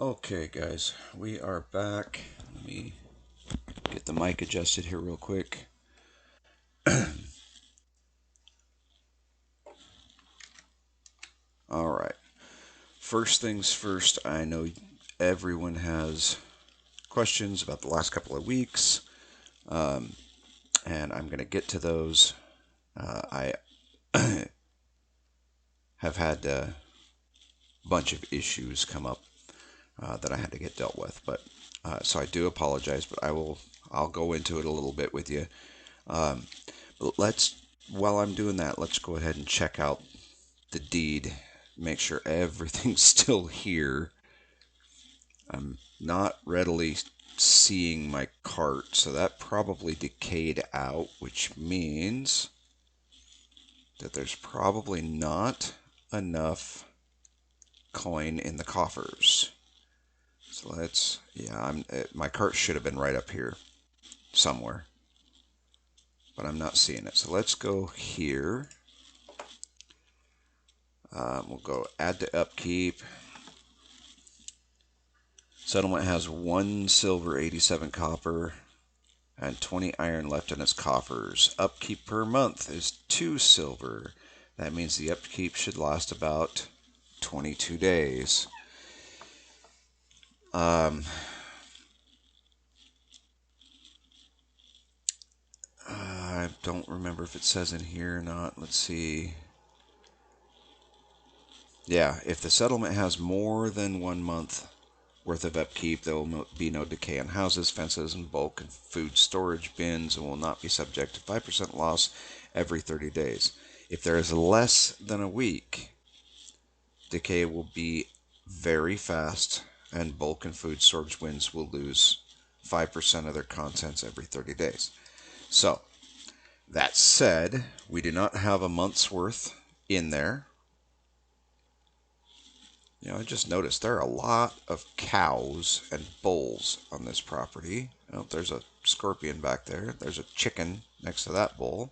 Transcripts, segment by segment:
Okay, guys, we are back. Let me get the mic adjusted here real quick. All right. First things first, I know everyone has questions about the last couple of weeks, um, and I'm going to get to those. I have had a bunch of issues come up that I had to get dealt with, but so I do apologize, but I'll go into it a little bit with you. Um, let's while I'm doing that, let's go ahead and check out the deed, make sure everything's still here. I'm not readily seeing my cart, so that probably decayed out, which means that there's probably not enough coin in the coffers. So my cart should have been right up here somewhere, but I'm not seeing it. So let's go here. We'll go add to upkeep. Settlement has 1 silver, 87 copper, and 20 iron left in its coffers. Upkeep per month is 2 silver. That means the upkeep should last about 22 days. Um, I don't remember if it says in here or not. Let's see. Yeah, if the settlement has more than 1 month worth of upkeep, there will be no decay on houses, fences, and bulk and food storage bins, and will not be subject to 5% loss every 30 days. If there is less than a week, decay will be very fast, and bulk and food storage bins will lose 5% of their contents every 30 days. So, that said, we do not have a month's worth in there. I just noticed there are a lot of cows and bulls on this property. Oh, there's a scorpion back there. There's a chicken next to that bull.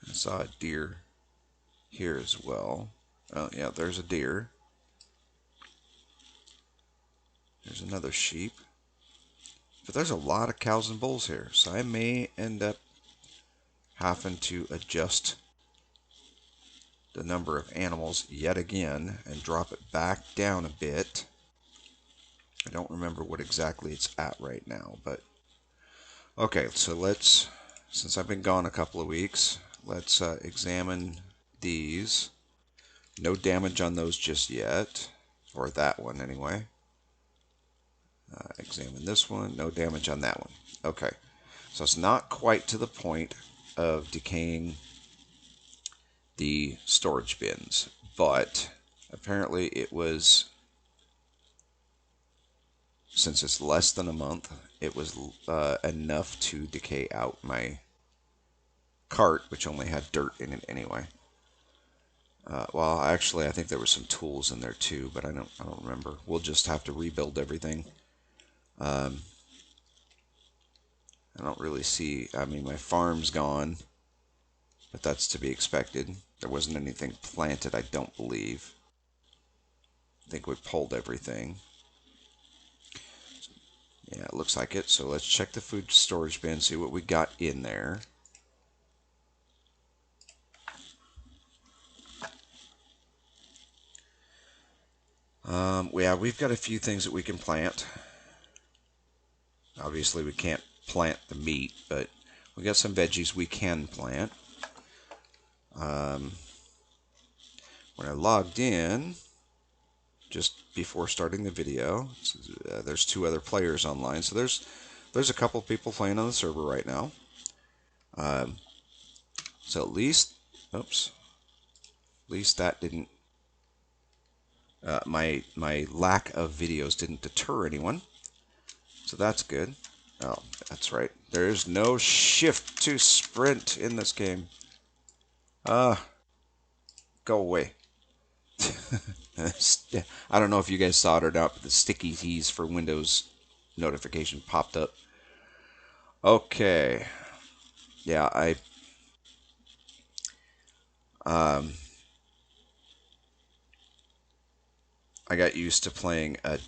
I saw a deer here as well. Oh, yeah, there's a deer. There's another sheep. But there's a lot of cows and bulls here, so I may end up having to adjust the number of animals yet again and drop it back down a bit. I don't remember what exactly it's at right now, but okay, so since I've been gone a couple of weeks, let's examine these. No damage on those just yet, or that one anyway. Examine this one, no damage on that one. Okay, so it's not quite to the point of decaying the storage bins, but apparently it was, since it's less than a month, it was enough to decay out my cart, which only had dirt in it anyway. Well, actually, I think there were some tools in there too, but I don't remember. We'll just have to rebuild everything. Um, I don't really see. I mean, my farm's gone, but that's to be expected. There wasn't anything planted, I don't believe. I think we pulled everything. Yeah, it looks like it. So let's check the food storage bin, see what we got in there. Yeah, we've got a few things that we can plant. Obviously, we can't plant the meat, but we got some veggies we can plant. Um, when I logged in, just before starting the video, there's 2 other players online, so there's a couple people playing on the server right now. Um, so at least, oops, at least that didn't. My lack of videos didn't deter anyone, so that's good. Oh, that's right. There is no shift to sprint in this game. Go away. I don't know if you guys saw it or not, but the sticky keys for Windows notification popped up. Okay. Yeah, um, I got used to playing a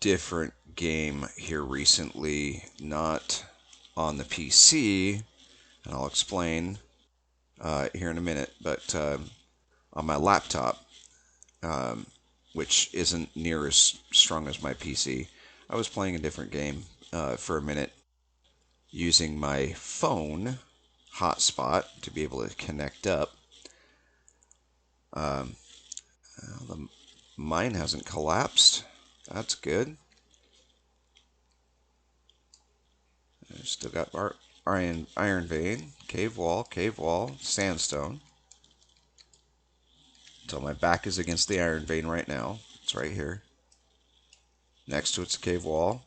different game here recently, not on the PC, and I'll explain here in a minute, but on my laptop, um, which isn't near as strong as my PC. I was playing a different game for a minute using my phone hotspot to be able to connect up. Um, Mine hasn't collapsed. That's good. I still got iron vein, cave wall, sandstone. So my back is against the iron vein right now. It's right here. Next to it's a cave wall.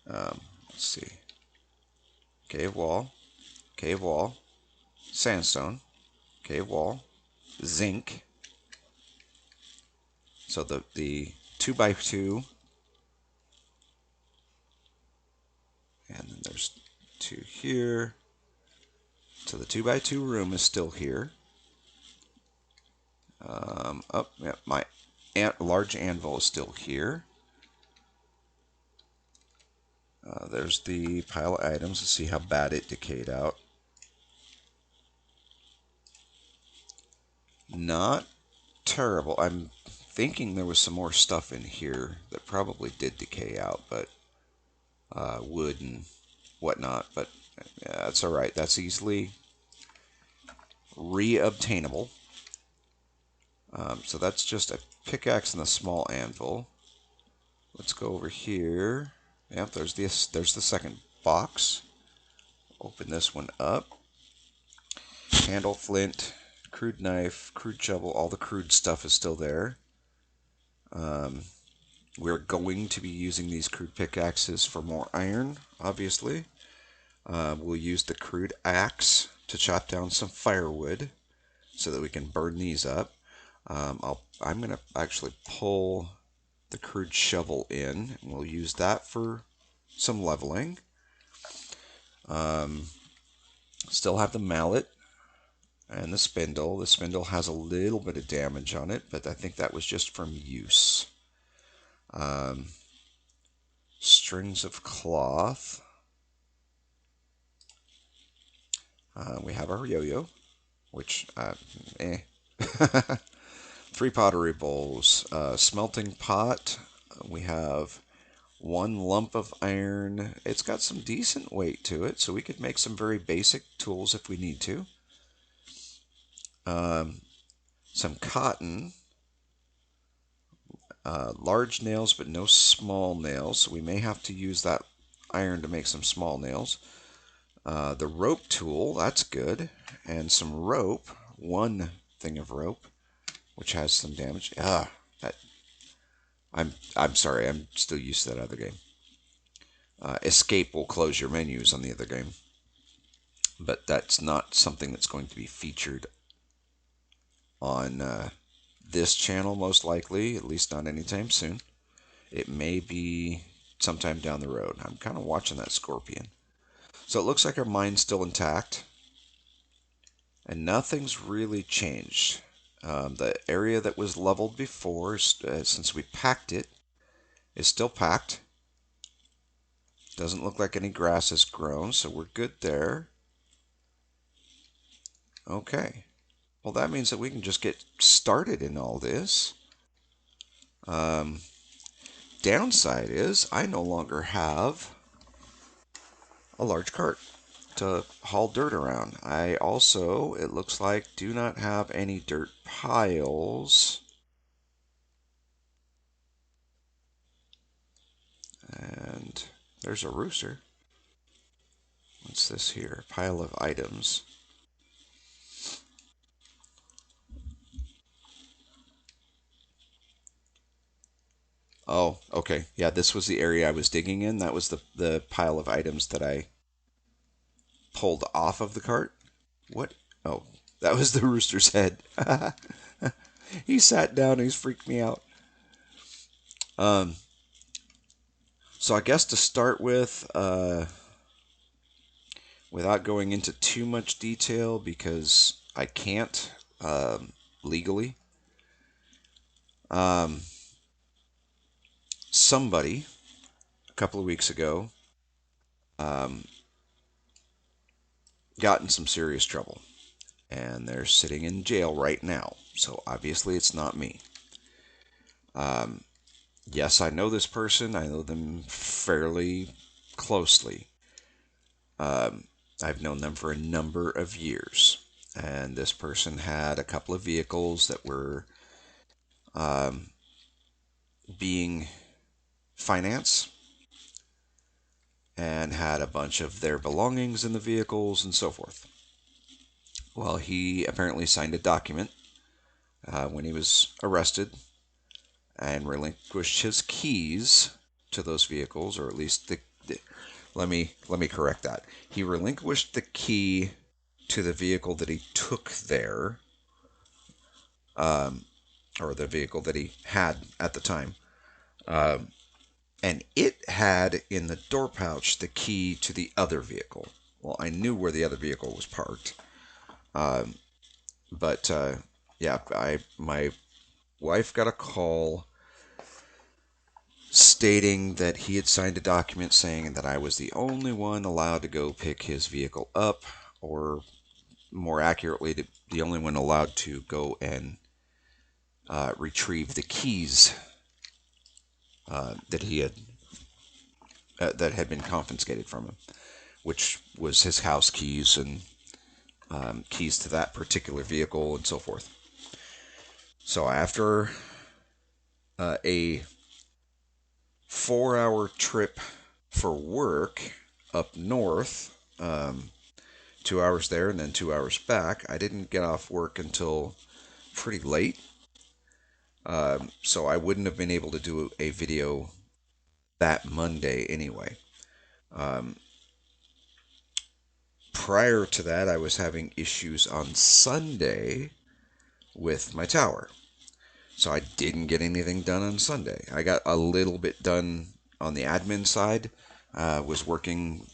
Let's see. Cave wall, sandstone, cave wall, zinc. So the 2x2, and then there's 2 here. So the 2x2 room is still here. Yeah, my large anvil is still here. There's the pile of items. Let's see how bad it decayed out. Not terrible. I'm thinking there was some more stuff in here that probably did decay out, but wood and whatnot. But yeah, that's all right. That's easily reobtainable. So that's just a pickaxe and a small anvil. Let's go over here. Yep, there's this. There's the second box. Open this one up. Handle, flint, crude knife, crude shovel. All the crude stuff is still there. We're going to be using these crude pickaxes for more iron, obviously. We'll use the crude axe to chop down some firewood so that we can burn these up. I'm going to actually pull the crude shovel in, and we'll use that for some leveling. Still have the mallet and the spindle. The spindle has a little bit of damage on it, but I think that was just from use. Strings of cloth. We have our yo-yo, which, eh. 3 pottery bowls. Smelting pot. We have 1 lump of iron. It's got some decent weight to it, so we could make some very basic tools if we need to. Some cotton. Large nails, but no small nails, so we may have to use that iron to make some small nails. The rope tool, that's good. And some rope. 1 thing of rope, which has some damage. That I'm sorry, I'm still used to that other game. Escape will close your menus on the other game, but that's not something that's going to be featured on this channel, most likely, at least not anytime soon. It may be sometime down the road. I'm kind of watching that scorpion. So it looks like our mine's still intact, and nothing's really changed. The area that was leveled before, since we packed it, is still packed. Doesn't look like any grass has grown, so we're good there. Okay. Well, that means that we can just get started in all this. Downside is I no longer have a large cart to haul dirt around. I also, it looks like, do not have any dirt piles. And there's a rooster. What's this here? Pile of items. Oh, okay. Yeah, this was the area I was digging in. That was the pile of items that I pulled off of the cart. What? Oh, that was the rooster's head. He sat down and he's freaked me out. Um, so I guess to start with, without going into too much detail because I can't legally, Um, Somebody a couple of weeks ago um, got in some serious trouble, and they're sitting in jail right now. So obviously, it's not me. Um, yes, I know this person. I know them fairly closely. Um, I've known them for a number of years. And this person had a couple of vehicles that were um, being financed and had a bunch of their belongings in the vehicles and so forth. Well, he apparently signed a document when he was arrested and relinquished his keys to those vehicles, or at least let me correct that. He relinquished the key to the vehicle that he took there, um, or the vehicle that he had at the time, um, and it had in the door pouch the key to the other vehicle. Well, I knew where the other vehicle was parked, um, but yeah, my wife got a call stating that he had signed a document saying that I was the only one allowed to go pick his vehicle up, or more accurately, the only one allowed to go and retrieve the keys that had been confiscated from him, which was his house keys and keys to that particular vehicle and so forth. So after a 4-hour trip for work up north, 2 hours there and then 2 hours back, I didn't get off work until pretty late. So I wouldn't have been able to do a video that Monday anyway. Um, Prior to that, I was having issues on Sunday with my tower. So I didn't get anything done on Sunday. I got a little bit done on the admin side. Was working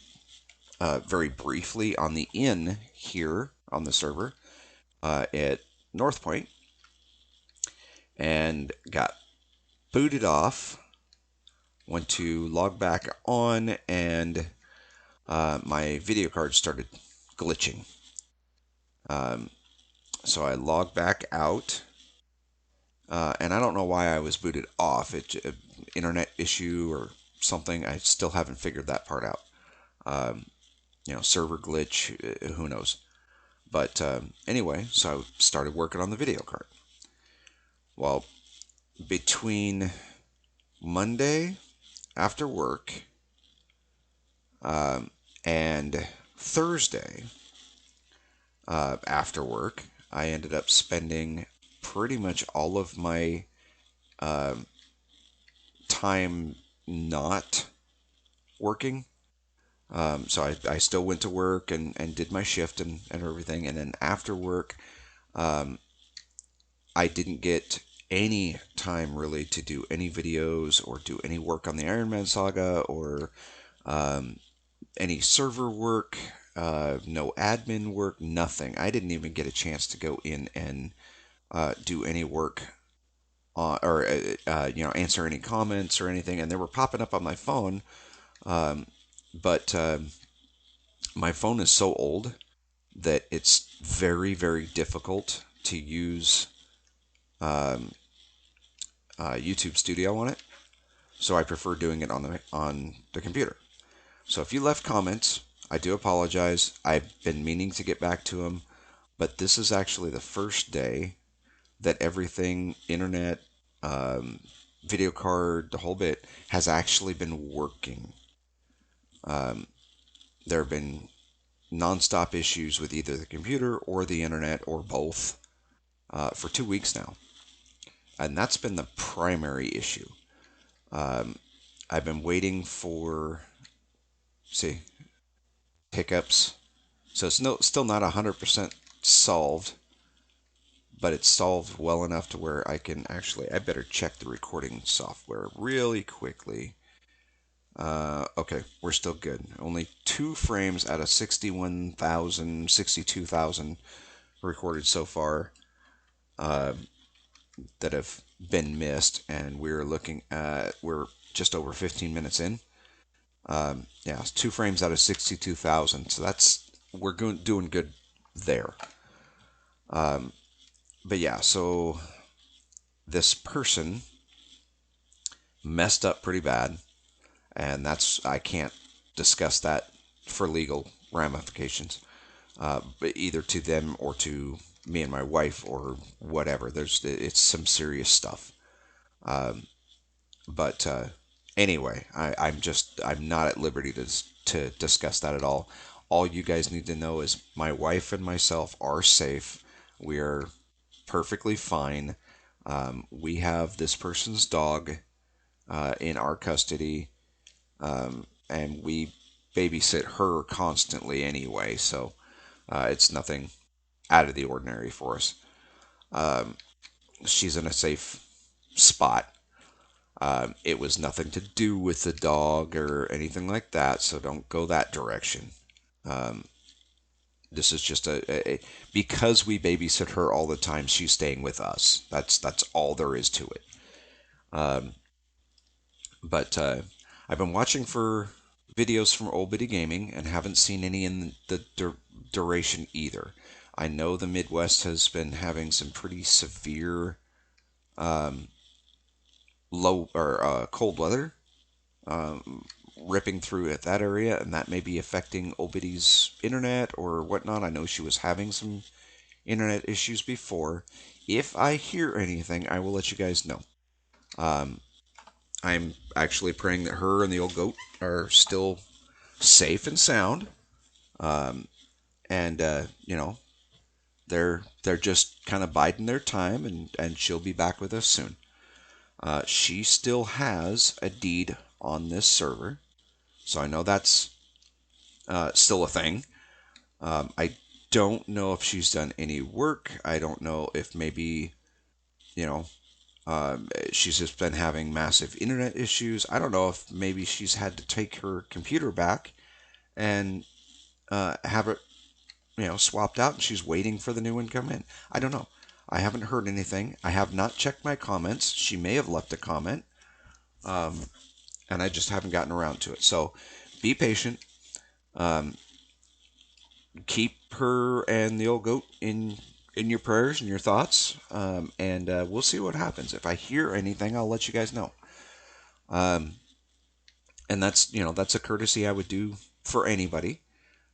very briefly on the inn here on the server at North Point, and got booted off. Went to log back on, and my video card started glitching. Um, so I logged back out, and I don't know why I was booted off. Internet issue or something. I still haven't figured that part out. Um, server glitch. Who knows? But anyway, so I started working on the video card. Well, between Monday after work um, and Thursday after work, I ended up spending pretty much all of my um, time not working. So I still went to work and did my shift and everything. And then after work, um, I didn't get any time really to do any videos or do any work on the Ironman Saga or um, any server work, no admin work, nothing. I didn't even get a chance to go in and do any work or answer any comments or anything. And they were popping up on my phone, but my phone is so old that it's very, very difficult to use um, YouTube Studio on it. So I prefer doing it on the computer. So if you left comments, I do apologize. I've been meaning to get back to them, but this is actually the first day that everything, internet, um, video card, the whole bit, has actually been working. Um, there have been nonstop issues with either the computer or the internet or both for 2 weeks now. And that's been the primary issue. Um, I've been waiting for, see, hiccups. So it's still not 100% solved, but it's solved well enough to where I better check the recording software really quickly. Okay, we're still good. Only 2 frames out of 61,000, 62,000 recorded so far that have been missed, and we're just over 15 minutes in. Yeah, it's 2 frames out of 62,000. So we're doing good there. Um, but yeah, so this person messed up pretty bad, and I can't discuss that for legal ramifications, but either to them or to me and my wife or whatever. It's some serious stuff. Um, but anyway, I'm not at liberty to discuss that at all. All you guys need to know is my wife and myself are safe. We are perfectly fine. We have this person's dog in our custody, and we babysit her constantly anyway, so it's nothing out of the ordinary for us. Um, she's in a safe spot. It was nothing to do with the dog or anything like that, so don't go that direction. Um, this is just because we babysit her all the time. She's staying with us. That's all there is to it. Um, but I've been watching for videos from Old Bitty Gaming and haven't seen any in the duration either. I know the Midwest has been having some pretty severe um, low or cold weather ripping through at that area, and that may be affecting Old Bitty's internet or whatnot. I know she was having some internet issues before. If I hear anything, I will let you guys know. Um, I'm actually praying that her and the old goat are still safe and sound. Um, and they're just kind of biding their time, and she'll be back with us soon. She still has a deed on this server, so I know that's still a thing. I don't know if she's done any work. I don't know if maybe you know she's just been having massive internet issues. I don't know if maybe she's had to take her computer back and have it swapped out, and she's waiting for the new one to come in. I don't know. I haven't heard anything. I have not checked my comments. She may have left a comment, um, and I just haven't gotten around to it. So be patient. Um, keep her and the old goat in your prayers and your thoughts, and we'll see what happens. If I hear anything, I'll let you guys know. Um, and that's a courtesy I would do for anybody,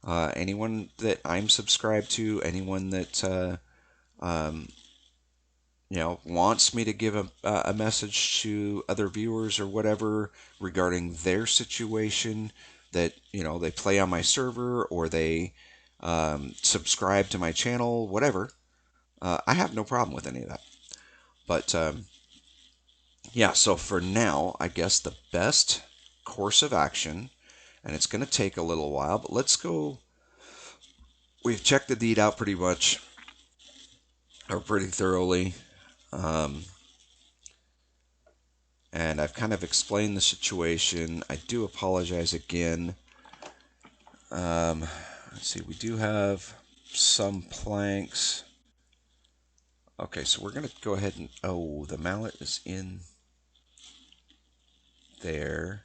anyone that I'm subscribed to, anyone that um, wants me to give a message to other viewers or whatever regarding their situation, that they play on my server or they subscribe to my channel, whatever. I have no problem with any of that. But yeah, so for now, I guess the best course of action, and it's going to take a little while, but let's go. We've checked the deed out pretty much, or pretty thoroughly. Um, and I've kind of explained the situation. I do apologize again. Let's see, we do have some planks. Okay, so we're going to go ahead and... Oh, the mallet is in there.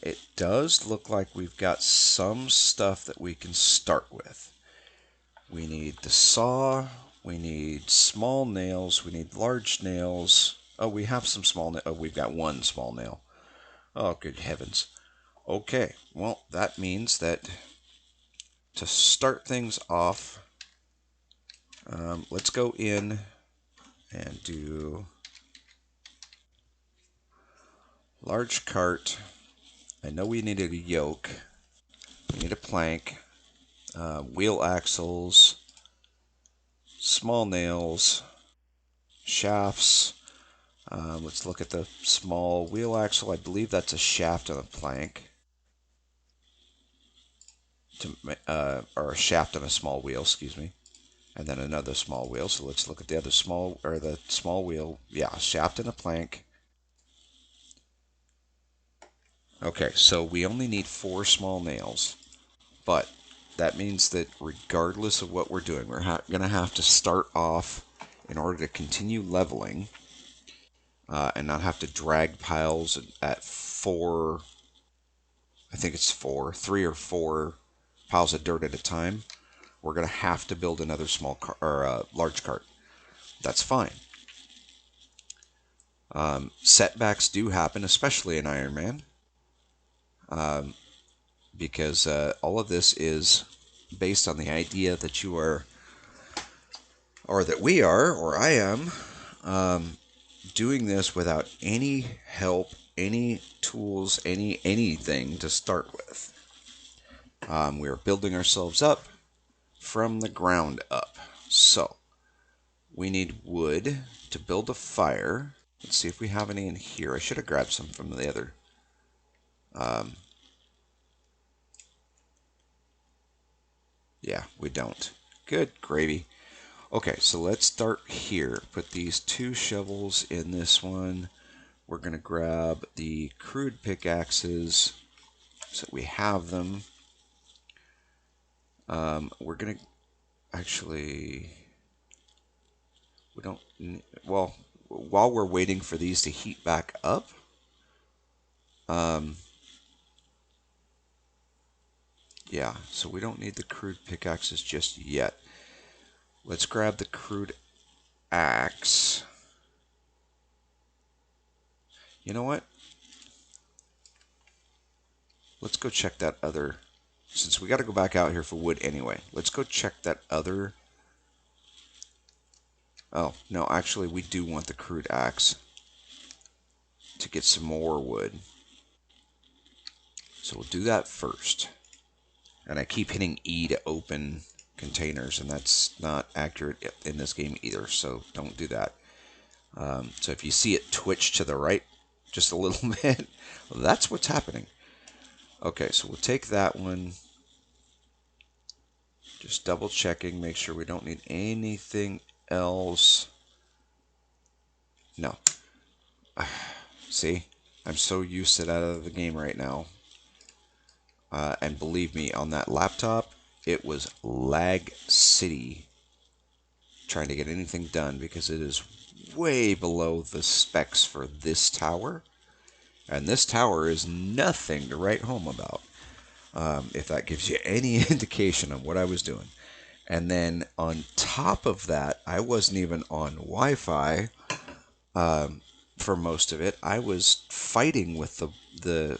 It does look like we've got some stuff that we can start with. We need the saw. We need small nails. We need large nails. Oh, we have some small nails. Oh, we've got one small nail. Oh, good heavens. Okay, well, that means that to start things off, let's go in and do large cart. I know we needed a yoke. We need a plank, wheel axles, small nails, shafts. Let's look at the small wheel axle. I believe that's a shaft and a plank. Or a shaft and a small wheel, excuse me. And then another small wheel. So let's look at the other the small wheel. Yeah, shaft and a plank. Okay, so we only need 4 small nails. But that means that regardless of what we're doing, we're going to have to start off in order to continue leveling and not have to drag piles at four, I think it's four, 3 or 4 piles of dirt at a time, we're going to have to build another small car, or large cart. That's fine. Setbacks do happen, especially in Ironman, um, because all of this is based on the idea that you are, or that we are, or I am, um, doing this without any help, any tools, anything to start with. We are building ourselves up from the ground up. So we need wood to build a fire. Let's see if we have any in here. I should have grabbed some from the other. Um, yeah, we don't. Good gravy. Okay, so let's start here. Put these 2 shovels in this one. We're going to grab the crude pickaxes so that we have them. We're going to actually, we don't, well, while we're waiting for these to heat back up, um, yeah, so we don't need the crude pickaxes just yet. Let's grab the crude axe. You know what? Let's go check that other, since we got to go back out here for wood anyway. Let's go check that other. Oh, no, actually we do want the crude axe to get some more wood. So we'll do that first. And I keep hitting E to open containers, and that's not accurate in this game either, so don't do that. So if you see it twitch to the right just a little bit, well, that's what's happening. Okay, so we'll take that one. Just double checking, make sure we don't need anything else. No. See, I'm so used to that out of the game right now. And believe me, on that laptop, it was lag city trying to get anything done because it is way below the specs for this tower. And this tower is nothing to write home about, if that gives you any indication of what I was doing. And then on top of that, I wasn't even on Wi-Fi for most of it. I was fighting with the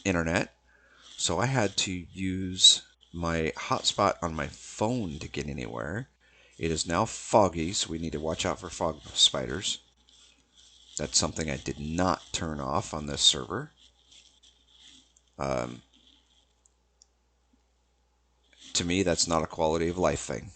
internet, so I had to use my hotspot on my phone to get anywhere. It is now foggy, so we need to watch out for fog spiders. That's something I did not turn off on this server. Um, to me, that's not a quality of life thing.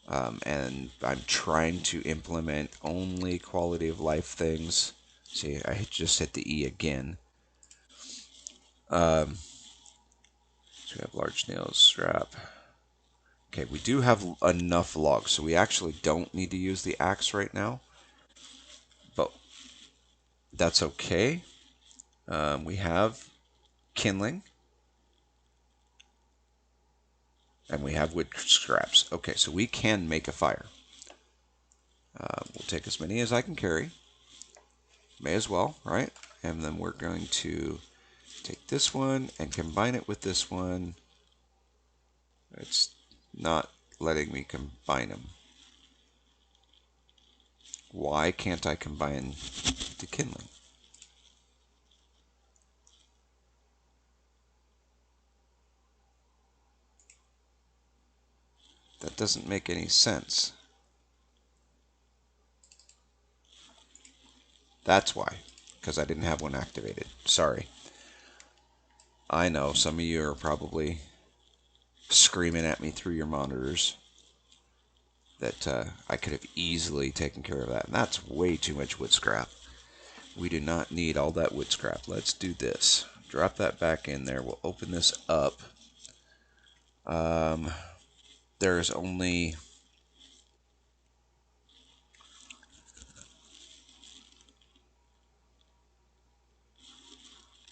And I'm trying to implement only quality of life things. See, I just hit the E again. So we have large nails, strap. Okay, we do have enough logs, so we actually don't need to use the axe right now. But that's okay. We have kindling. And we have wood scraps. Okay, so we can make a fire. We'll take as many as I can carry. May as well, right? And then we're going to take this one and combine it with this one. It's not letting me combine them. Why can't I combine the kindling? That doesn't make any sense. That's why, because I didn't have one activated. Sorry. I know some of you are probably screaming at me through your monitors that I could have easily taken care of that. And that's way too much wood scrap. We do not need all that wood scrap. Let's do this. Drop that back in there. We'll open this up. There's only...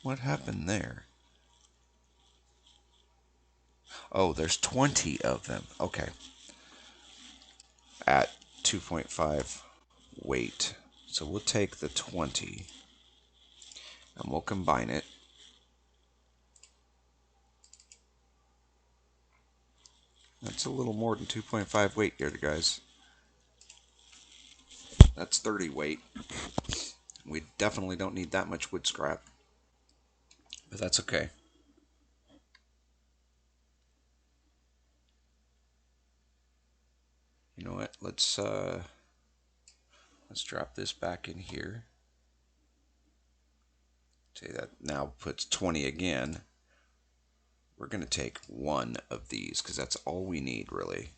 What happened there? Oh, there's 20 of them. Okay. at 2.5 weight. So we'll take the 20 and we'll combine it. That's a little more than 2.5 weight here, guys. That's 30 weight. We definitely don't need that much wood scrap, but that's okay. You know what? Let's drop this back in here. Say that now puts 20 again. We're going to take one of these because that's all we need, really.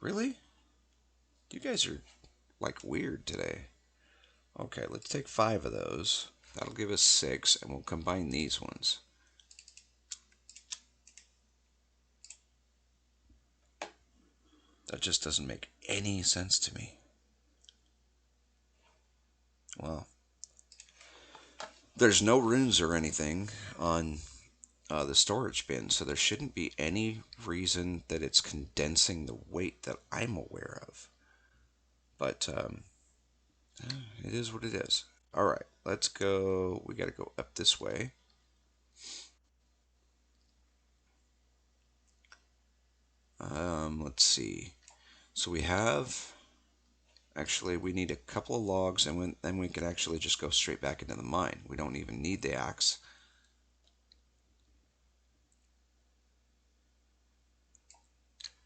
Really? You guys are like weird today. Okay, let's take 5 of those. That'll give us 6, and we'll combine these ones. That just doesn't make any sense to me. Well, there's no runes or anything on the storage bin, so there shouldn't be any reason that it's condensing the weight that I'm aware of. But it is what it is. All right, let's go. We got to go up this way. Let's see. So we have. Actually, we need a couple of logs, and then we can actually just go straight back into the mine. We don't even need the axe.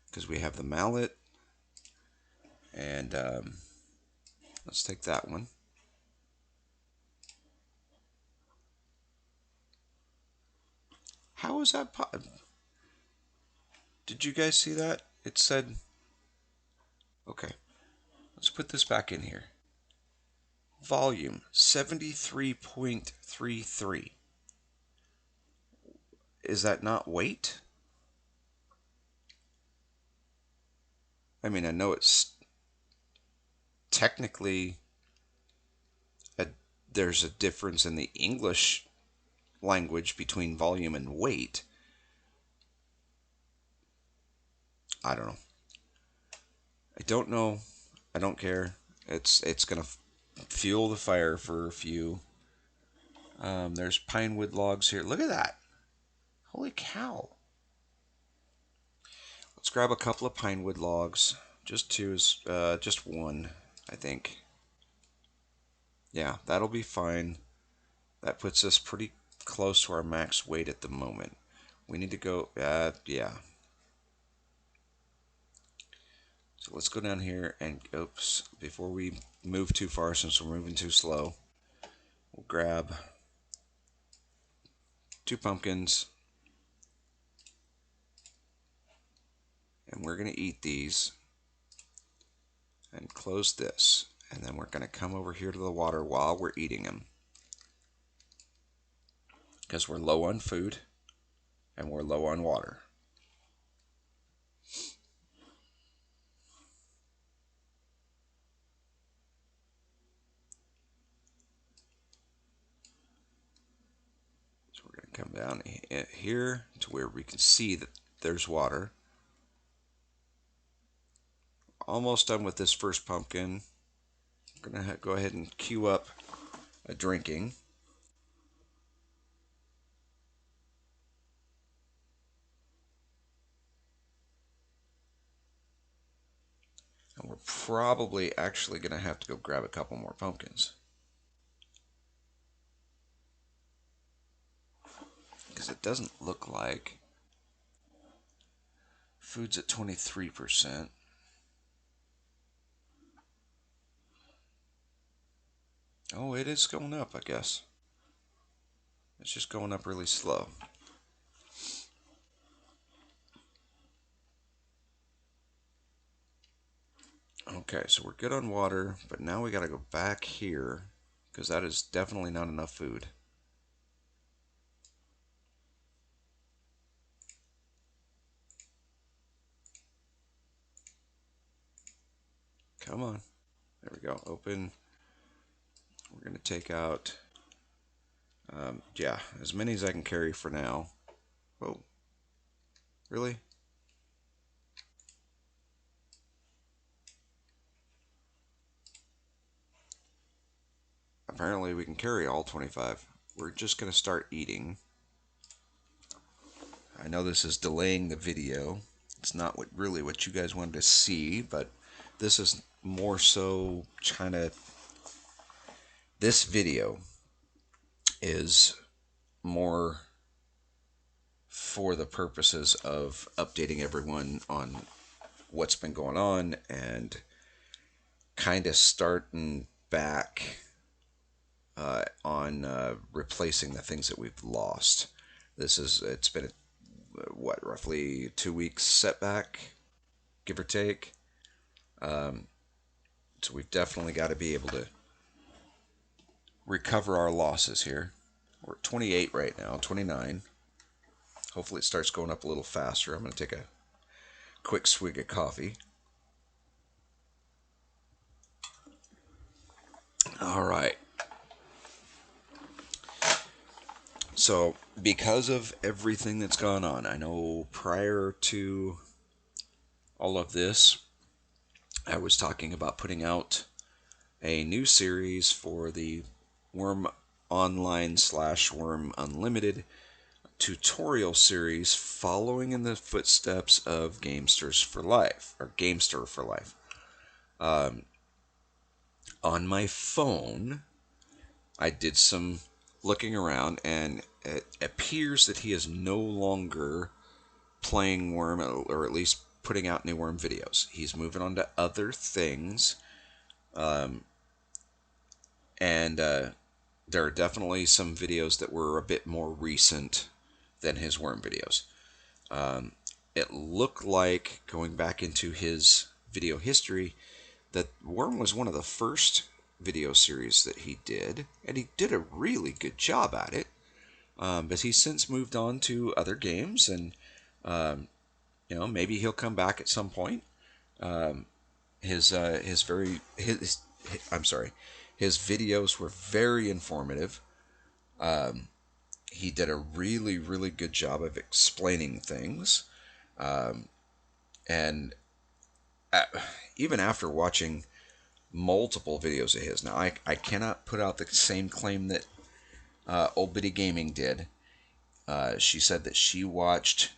Because we have the mallet. And let's take that one. How is that? Did you guys see that? It said. Okay, let's put this back in here. Volume 73.33. Is that not weight? I mean, I know it's technically a, there's a difference in the English language between volume and weight. I don't know. I don't know. I don't care. It's gonna fuel the fire for a few. There's pine wood logs here. Look at that. Holy cow. Let's grab a couple of pine wood logs. Just two is just one, I think. Yeah, that'll be fine. That puts us pretty close to our max weight at the moment. We need to go, yeah. So let's go down here and, oops, before we move too far, since we're moving too slow, we'll grab 2 pumpkins. And we're going to eat these and close this. And then we're going to come over here to the water while we're eating them. Because we're low on food and we're low on water. So we're going to come down here to where we can see that there's water. Almost done with this first pumpkin. I'm going to go ahead and queue up a drinking. And we're probably actually going to have to go grab a couple more pumpkins. Because it doesn't look like food's at 23%. Oh, it is going up, I guess. It's just going up really slow. Okay, so we're good on water, but now we got to go back here because that is definitely not enough food. Come on. There we go. Open. We're going to take out, yeah, as many as I can carry for now. Oh, really? apparently we can carry all 25. We're just going to start eating. I know this is delaying the video. It's not really what you guys wanted to see, but this is more so kind of, this video is more for the purposes of updating everyone on what's been going on and kind of starting back on replacing the things that we've lost. It's been what, roughly 2 weeks setback, give or take. So we've definitely got to be able to recover our losses here. We're at 28 right now, 29. Hopefully it starts going up a little faster. I'm going to take a quick swig of coffee. All right. So, because of everything that's gone on, I know prior to all of this, I was talking about putting out a new series for the Worm Online / Worm Unlimited tutorial series, following in the footsteps of Gamesters for Life, or Gamester for Life. On my phone, I did some looking around, and it appears that he is no longer playing Worm, or at least putting out new Worm videos. He's moving on to other things, and there are definitely some videos that were a bit more recent than his Worm videos. It looked like, going back into his video history, that Worm was one of the first video series that he did, and he did a really good job at it. But he's since moved on to other games, and maybe he'll come back at some point. His videos were very informative. He did a really, really good job of explaining things. And even after watching multiple videos of his, now I cannot put out the same claim that Old Bitty Gaming did. She said that she watched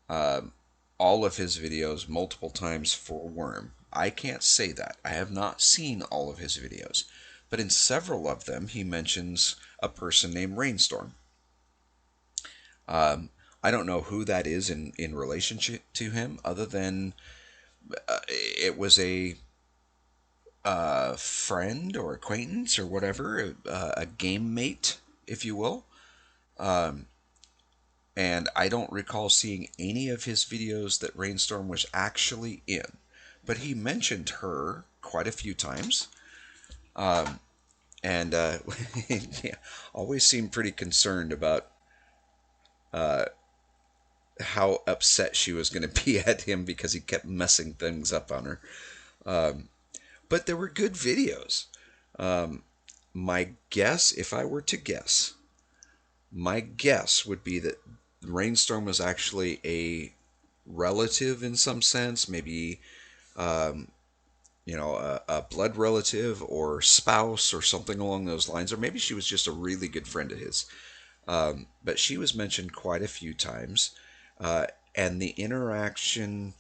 all of his videos multiple times for Worm. I can't say that. I have not seen all of his videos. But in several of them, he mentions a person named Rainstorm. I don't know who that is in relationship to him, other than it was a friend or acquaintance or whatever, a game mate, if you will. And I don't recall seeing any of his videos that Rainstorm was actually in. But he mentioned her quite a few times. And yeah, always seemed pretty concerned about how upset she was going to be at him because he kept messing things up on her. But there were good videos. My guess, if I were to guess, my guess would be that Rainstorm was actually a relative in some sense, maybe a blood relative or spouse or something along those lines, or maybe she was just a really good friend of his. But she was mentioned quite a few times, and the interaction,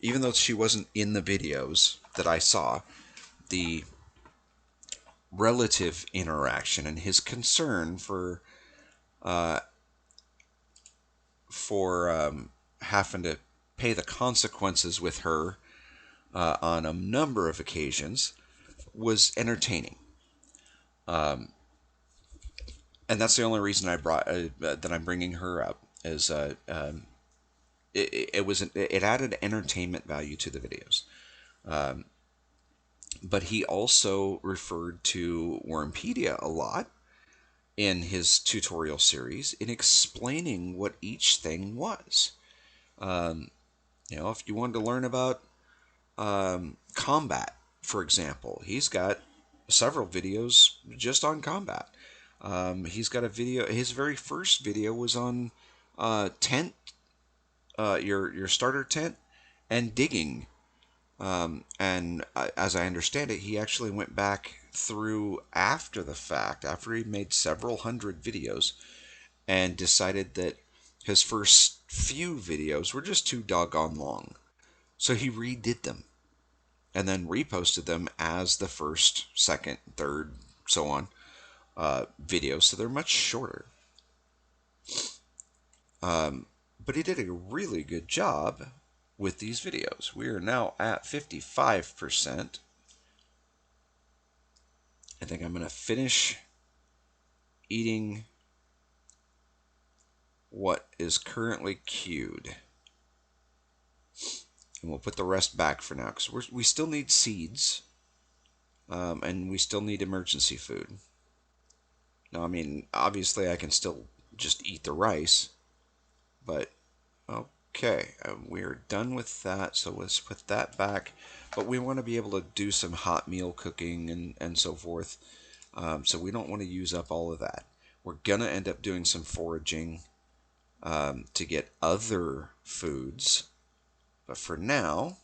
even though she wasn't in the videos that I saw, the relative interaction and his concern for having to pay the consequences with her on a number of occasions was entertaining. And that's the only reason I brought that I'm bringing her up, is it added entertainment value to the videos. But he also referred to Wormpedia a lot in his tutorial series in explaining what each thing was. If you wanted to learn about combat, for example, he's got several videos just on combat. He's got a video. His very first video was on tent, your starter tent, and digging And as I understand it, he actually went back through after the fact, after he made several hundred videos, and decided that his first few videos were just too doggone long. So he redid them and then reposted them as the first, second, third, so on videos. So they're much shorter. But he did a really good job with these videos. We are now at 55%. I think I'm going to finish eating what is currently queued. And we'll put the rest back for now because we still need seeds, and we still need emergency food. Now, I mean, obviously, I can still just eat the rice, but okay, we're done with that, so let's put that back. But we want to be able to do some hot meal cooking and so forth, so we don't want to use up all of that. We're going to end up doing some foraging to get other foods, but for now,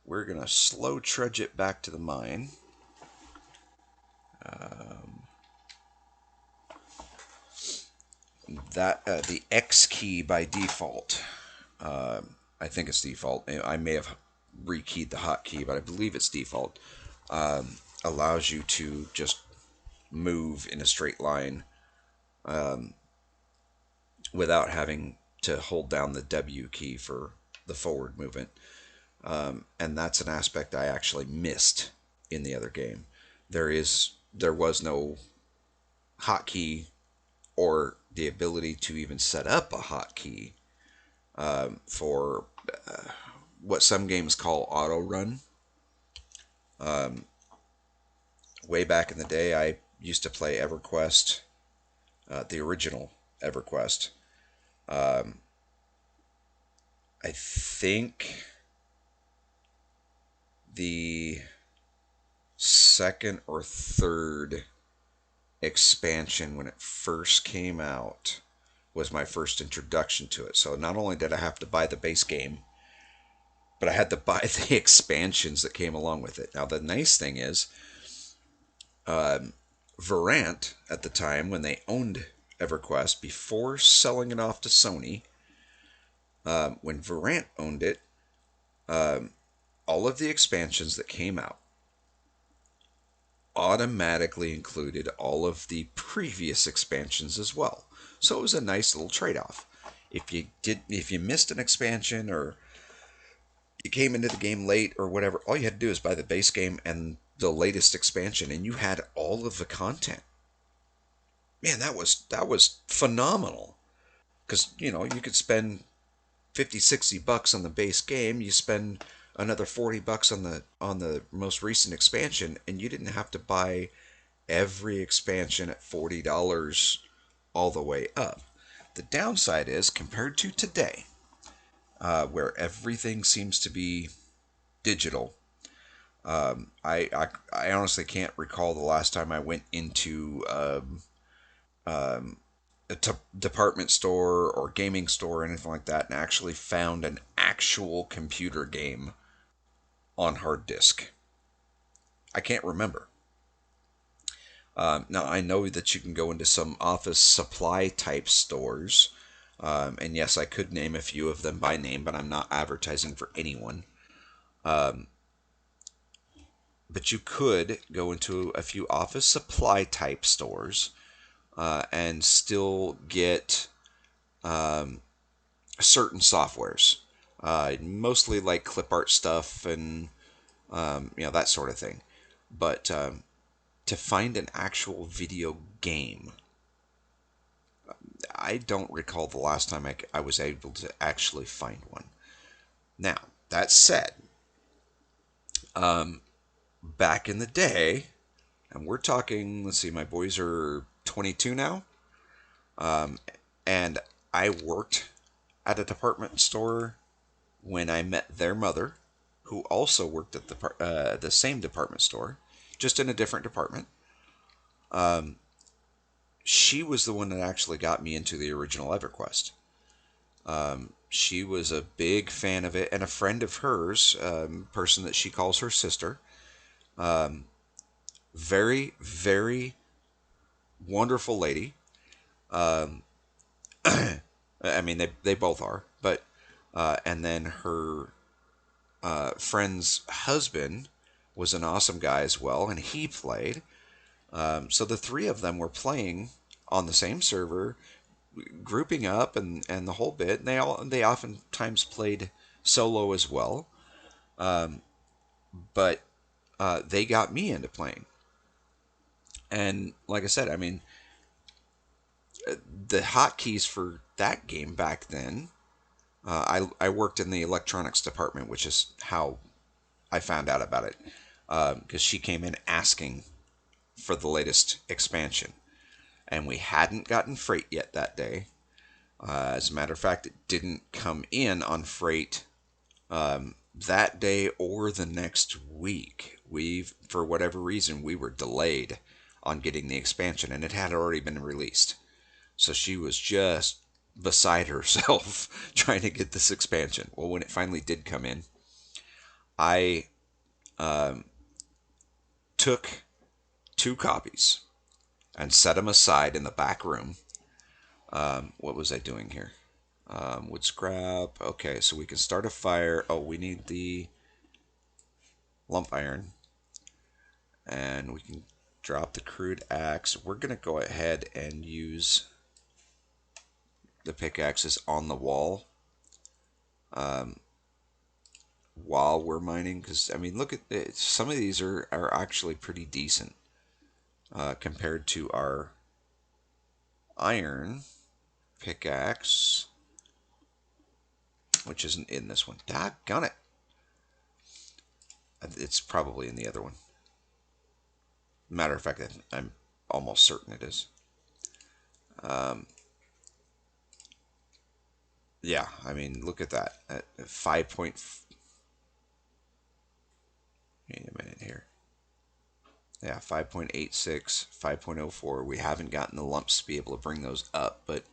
we're going to slow trudge it back to the mine. The X key by default, I think it's default. I may have rekeyed the hotkey, but I believe it's default. Allows you to just move in a straight line without having to hold down the W key for the forward movement. And that's an aspect I actually missed in the other game. There was no hotkey or the ability to even set up a hotkey for what some games call auto run. Way back in the day, I used to play EverQuest, the original EverQuest. I think the second or third expansion when it first came out was my first introduction to it. So not only did I have to buy the base game, but I had to buy the expansions that came along with it. Now the nice thing is, Verant at the time when they owned EverQuest before selling it off to Sony, when Verant owned it, all of the expansions that came out automatically included all of the previous expansions as well. So it was a nice little trade-off. If you missed an expansion or you came into the game late or whatever, all you had to do is buy the base game and the latest expansion, and you had all of the content. Man, that was phenomenal. Because you could spend 50, $60 on the base game, you spend another $40 on the most recent expansion, and you didn't have to buy every expansion at $40 all the way up. The downside is, compared to today, where everything seems to be digital, I honestly can't recall the last time I went into a department store or gaming store or anything like that and actually found an actual computer game on hard disk. I can't remember. Now, I know that you can go into some office supply type stores, and yes, I could name a few of them by name, but I'm not advertising for anyone. But you could go into a few office supply type stores and still get certain softwares, mostly like clip art stuff and that sort of thing. But to find an actual video game, I don't recall the last time I was able to actually find one. Now, that said, back in the day, and we're talking, let's see, my boys are 22 now, and I worked at a department store when I met their mother, who also worked at the same department store, just in a different department. She was the one that actually got me into the original EverQuest. She was a big fan of it, and a friend of hers, person that she calls her sister. Um, very, very wonderful lady. Um, I mean, they both are, but and then her friend's husband was an awesome guy as well, and he played. So the three of them were playing on the same server, grouping up, and the whole bit. And they oftentimes played solo as well, um, but they got me into playing. And like I said, I mean, the hotkeys for that game back then. I worked in the electronics department, which is how I found out about it, because she came in asking for the latest expansion, and we hadn't gotten freight yet that day. As a matter of fact, it didn't come in on freight that day or the next week. For whatever reason, we were delayed on getting the expansion, and it had already been released. So she was just beside herself trying to get this expansion. Well, when it finally did come in, I um, took two copies and set them aside in the back room. What was I doing here? Wood scrap. Okay, so we can start a fire. Oh, we need the lump iron, and we can drop the crude axe. We're going to go ahead and use the pickaxes on the wall um, while we're mining, because I mean, look at it. Some of these are actually pretty decent compared to our iron pickaxe, which isn't in this one. Doggone it. It's probably in the other one. Matter of fact, I'm almost certain it is. Um, yeah, I mean, look at that. At 5 point. Wait a minute here. Yeah, 5.86, 5.04. We haven't gotten the lumps to be able to bring those up, but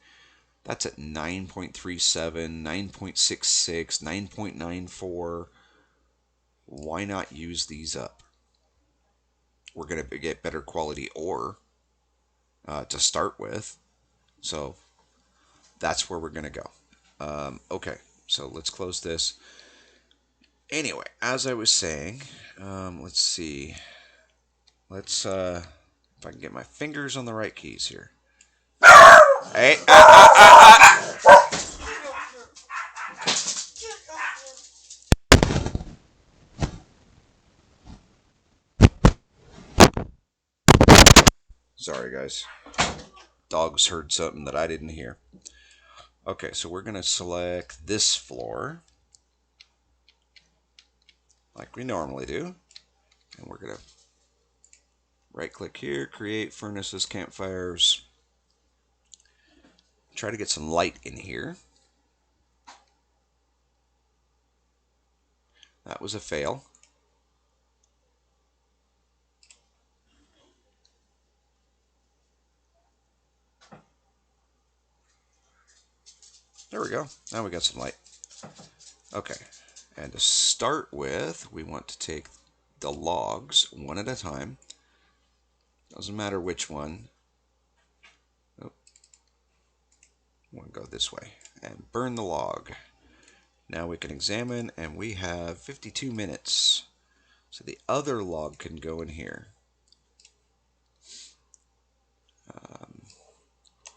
that's at 9.37, 9.66, 9.94. Why not use these up? We're going to get better quality ore to start with. So that's where we're going to go. Okay, so let's close this. Anyway, as I was saying, let's see. Let's, if I can get my fingers on the right keys here. Hey, sorry guys. Dogs heard something that I didn't hear. Okay, so we're going to select this floor like we normally do. And we're going to right click here, create furnaces, campfires. Try to get some light in here. That was a fail. There we go. Now we got some light. Okay. And to start with, we want to take the logs one at a time. Doesn't matter which one. Oh, we'll go this way. And burn the log. Now we can examine, and we have 52 minutes. So the other log can go in here.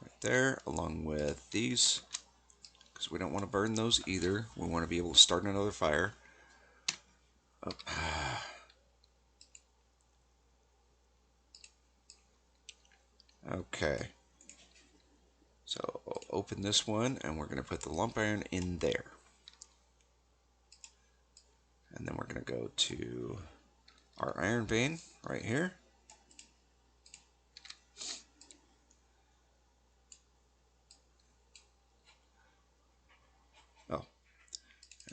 Right there, along with these, because we don't want to burn those either. We want to be able to start another fire. Oh. Okay. So open this one, and we're going to put the lump iron in there. And then we're going to go to our iron vein right here. Oh,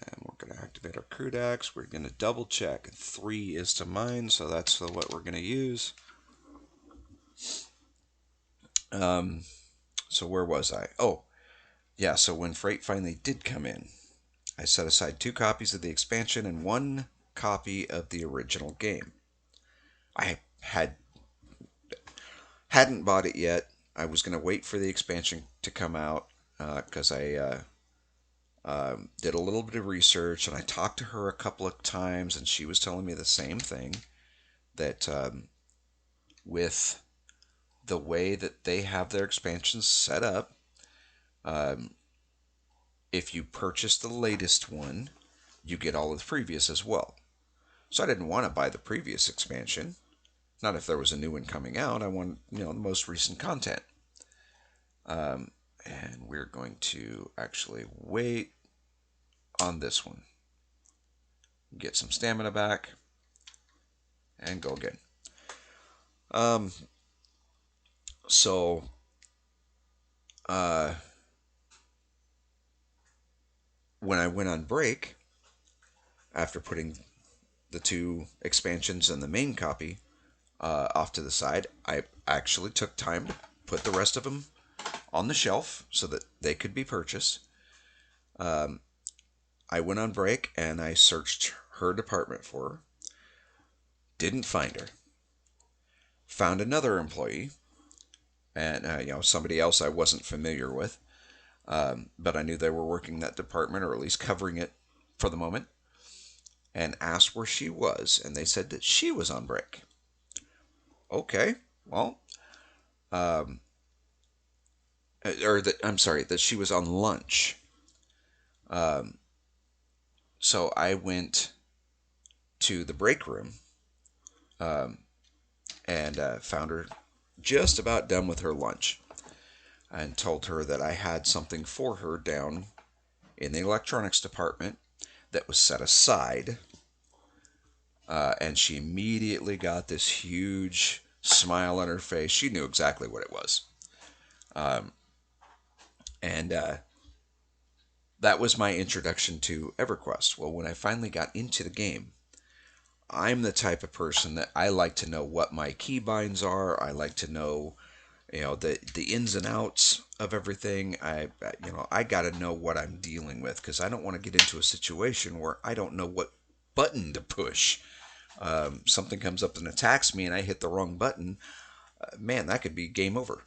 and we're going to activate our crude axe. We're going to double check. 3 is to mine, so that's what we're going to use. So where was I? Oh, yeah, so when freight finally did come in, I set aside 2 copies of the expansion and 1 copy of the original game. I hadn't bought it yet. I was going to wait for the expansion to come out because I did a little bit of research and I talked to her a couple of times, and she was telling me the same thing, that with the way that they have their expansions set up, um, if you purchase the latest one, you get all of the previous as well. So I didn't want to buy the previous expansion. Not if there was a new one coming out. I want, the most recent content. And we're going to actually wait on this one. Get some stamina back and go again. Um, so, uh, when I went on break, after putting the 2 expansions and the main copy off to the side, I actually took time to put the rest of them on the shelf so that they could be purchased. I went on break and I searched her department for her. Didn't find her. Found another employee, and somebody else I wasn't familiar with, but I knew they were working that department, or at least covering it for the moment, and asked where she was, and they said that she was on break. Okay, well, um, I'm sorry, that she was on lunch. Um, so I went to the break room um, and found her just about done with her lunch, and told her that I had something for her down in the electronics department that was set aside. And she immediately got this huge smile on her face. She knew exactly what it was. Um, and that was my introduction to EverQuest. Well, when I finally got into the game, I'm the type of person that I like to know what my keybinds are. I like to know, the ins and outs of everything. I got to know what I'm dealing with, because I don't want to get into a situation where I don't know what button to push. Something comes up and attacks me and I hit the wrong button, man, that could be game over.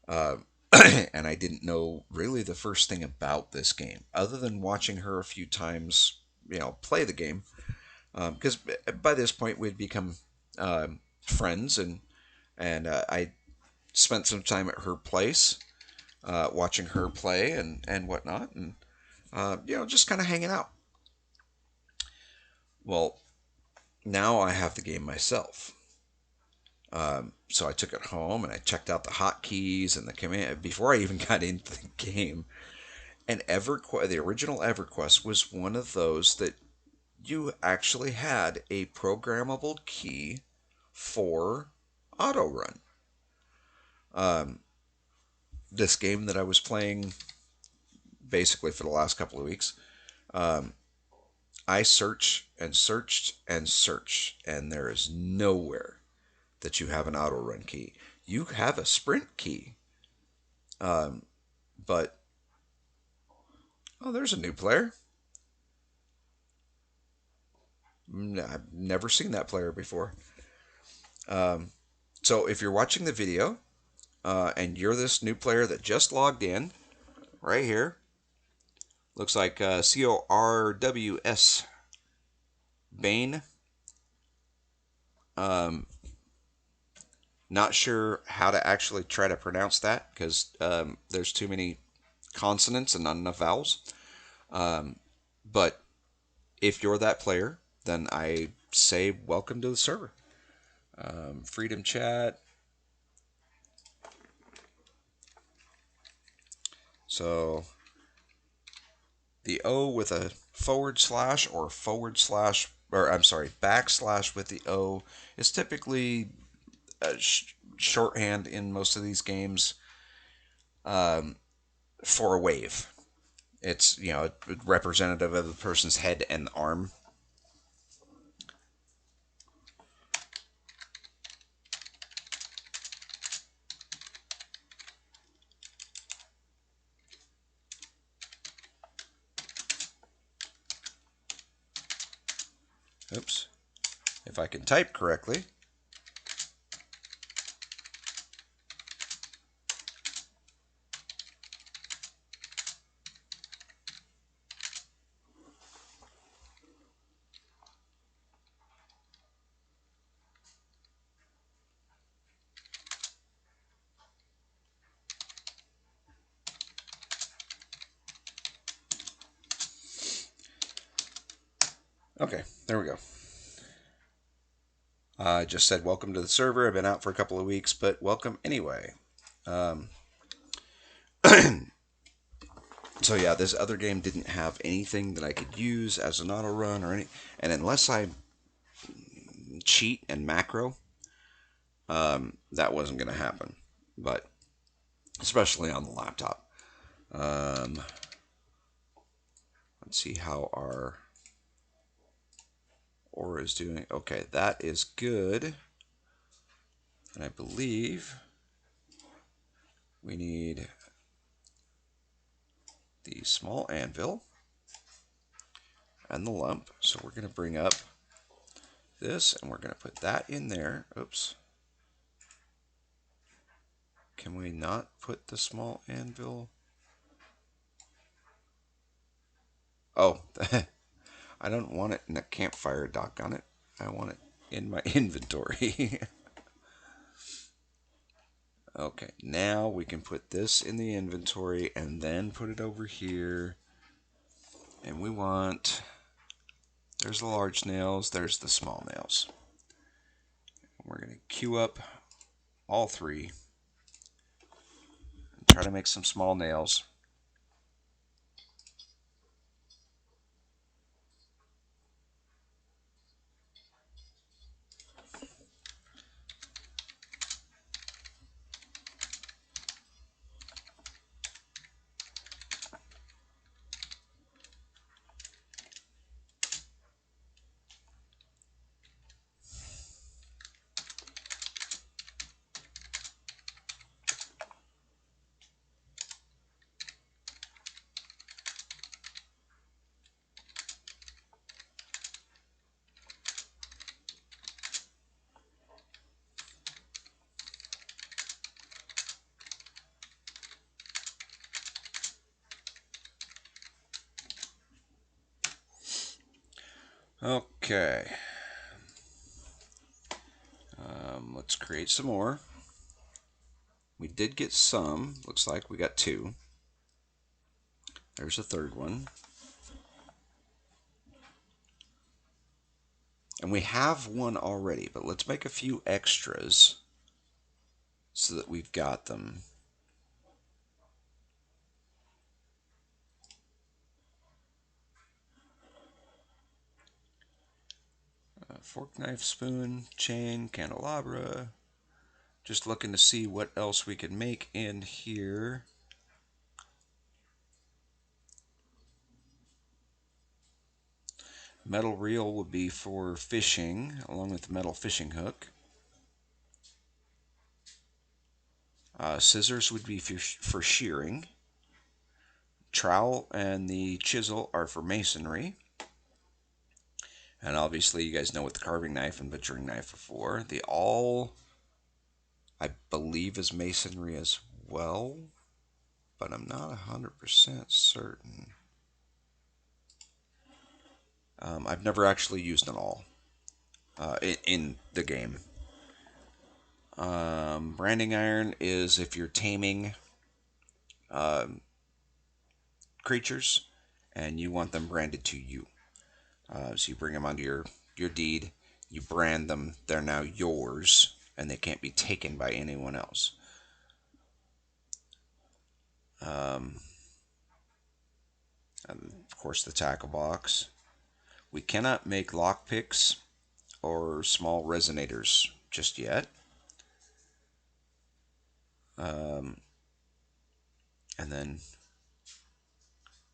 Uh, and I didn't know really the first thing about this game, other than watching her a few times, play the game. Because by this point we'd become friends, and I spent some time at her place, watching her play and whatnot, and just kind of hanging out. Well, now I have the game myself. So I took it home and I checked out the hotkeys and the command before I even got into the game. And the original EverQuest was one of those that you actually had a programmable key for auto run. Um, this game that I was playing basically for the last couple of weeks, um, I searched and searched and searched, and there is nowhere that you have an auto run key. You have a sprint key, um, but oh, there's a new player. I've never seen that player before. Um, so if you're watching the video and you're this new player that just logged in, right here, looks like CORWS Bane. Um, Not sure how to actually try to pronounce that, because there's too many consonants and not enough vowels. But if you're that player, then I say welcome to the server. Freedom chat. So the O with a forward slash or I'm sorry, backslash with the O is typically shorthand in most of these games for a wave. It's, representative of the person's head and arm. Oops. If I can type correctly. Okay, there we go. I just said welcome to the server. I've been out for a couple of weeks, but welcome anyway. Um, so yeah, this other game didn't have anything that I could use as an auto run or any, and unless I cheat and macro, that wasn't going to happen. But especially on the laptop. Um, let's see how our aura is doing. Okay, that is good. And I believe we need the small anvil and the lump. So we're going to bring up this and we're going to put that in there. Oops. Can we not put the small anvil? Oh, I don't want it in a campfire dock on it. I want it in my inventory. Okay, now we can put this in the inventory and then put it over here. And we want, there's the large nails, there's the small nails. We're going to queue up all three and try to make some small nails. Okay. Let's create some more. We did get some. Looks like we got two. There's a third one. And we have one already, but let's make a few extras so that we've got them. Fork, knife, spoon, chain, candelabra. Just looking to see what else we can make in here. Metal reel would be for fishing, along with the metal fishing hook. Scissors would be for shearing. Trowel and the chisel are for masonry. And obviously, you guys know what the carving knife and butchering knife are for. The awl, I believe, is masonry as well, but I'm not 100% certain. I've never actually used an awl in the game. Branding iron is if you're taming creatures and you want them branded to you. So you bring them onto your deed, you brand them, they're now yours, and they can't be taken by anyone else. And of course, the tackle box. We cannot make lockpicks or small resonators just yet. And then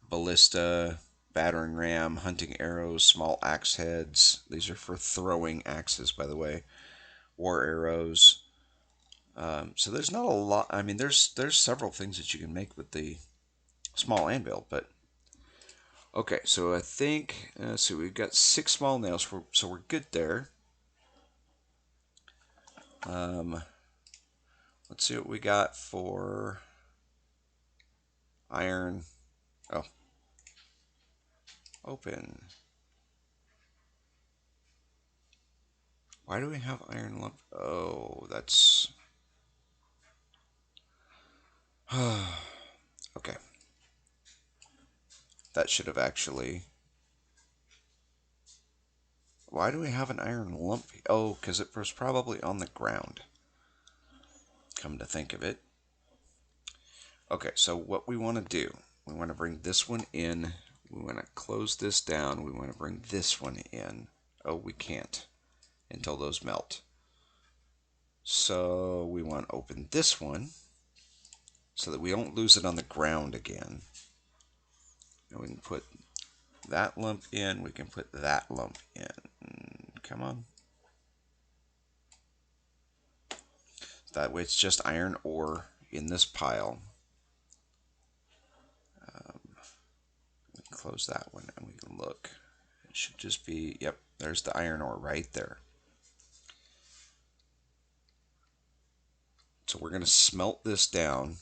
ballista, battering ram, hunting arrows, small axe heads. These are for throwing axes, by the way. War arrows. So there's not a lot. I mean, there's several things that you can make with the small anvil, but Okay, so I think, so we've got 6 small nails, so we're good there. Um, let's see what we got for iron. Oh, open. Why do we have iron lump? Oh, that's okay. That should have actually. Why do we have an iron lump? Oh, because it was probably on the ground. Come to think of it. Okay, so what we want to do, we want to bring this one in. We want to close this down. We want to bring this one in. Oh, we can't until those melt. So we want to open this one so that we don't lose it on the ground again. And we can put that lump in. We can put that lump in. Come on. That way it's just iron ore in this pile. We can close that one and we can look. It should just be, yep, there's the iron ore right there. So we're going to smelt this down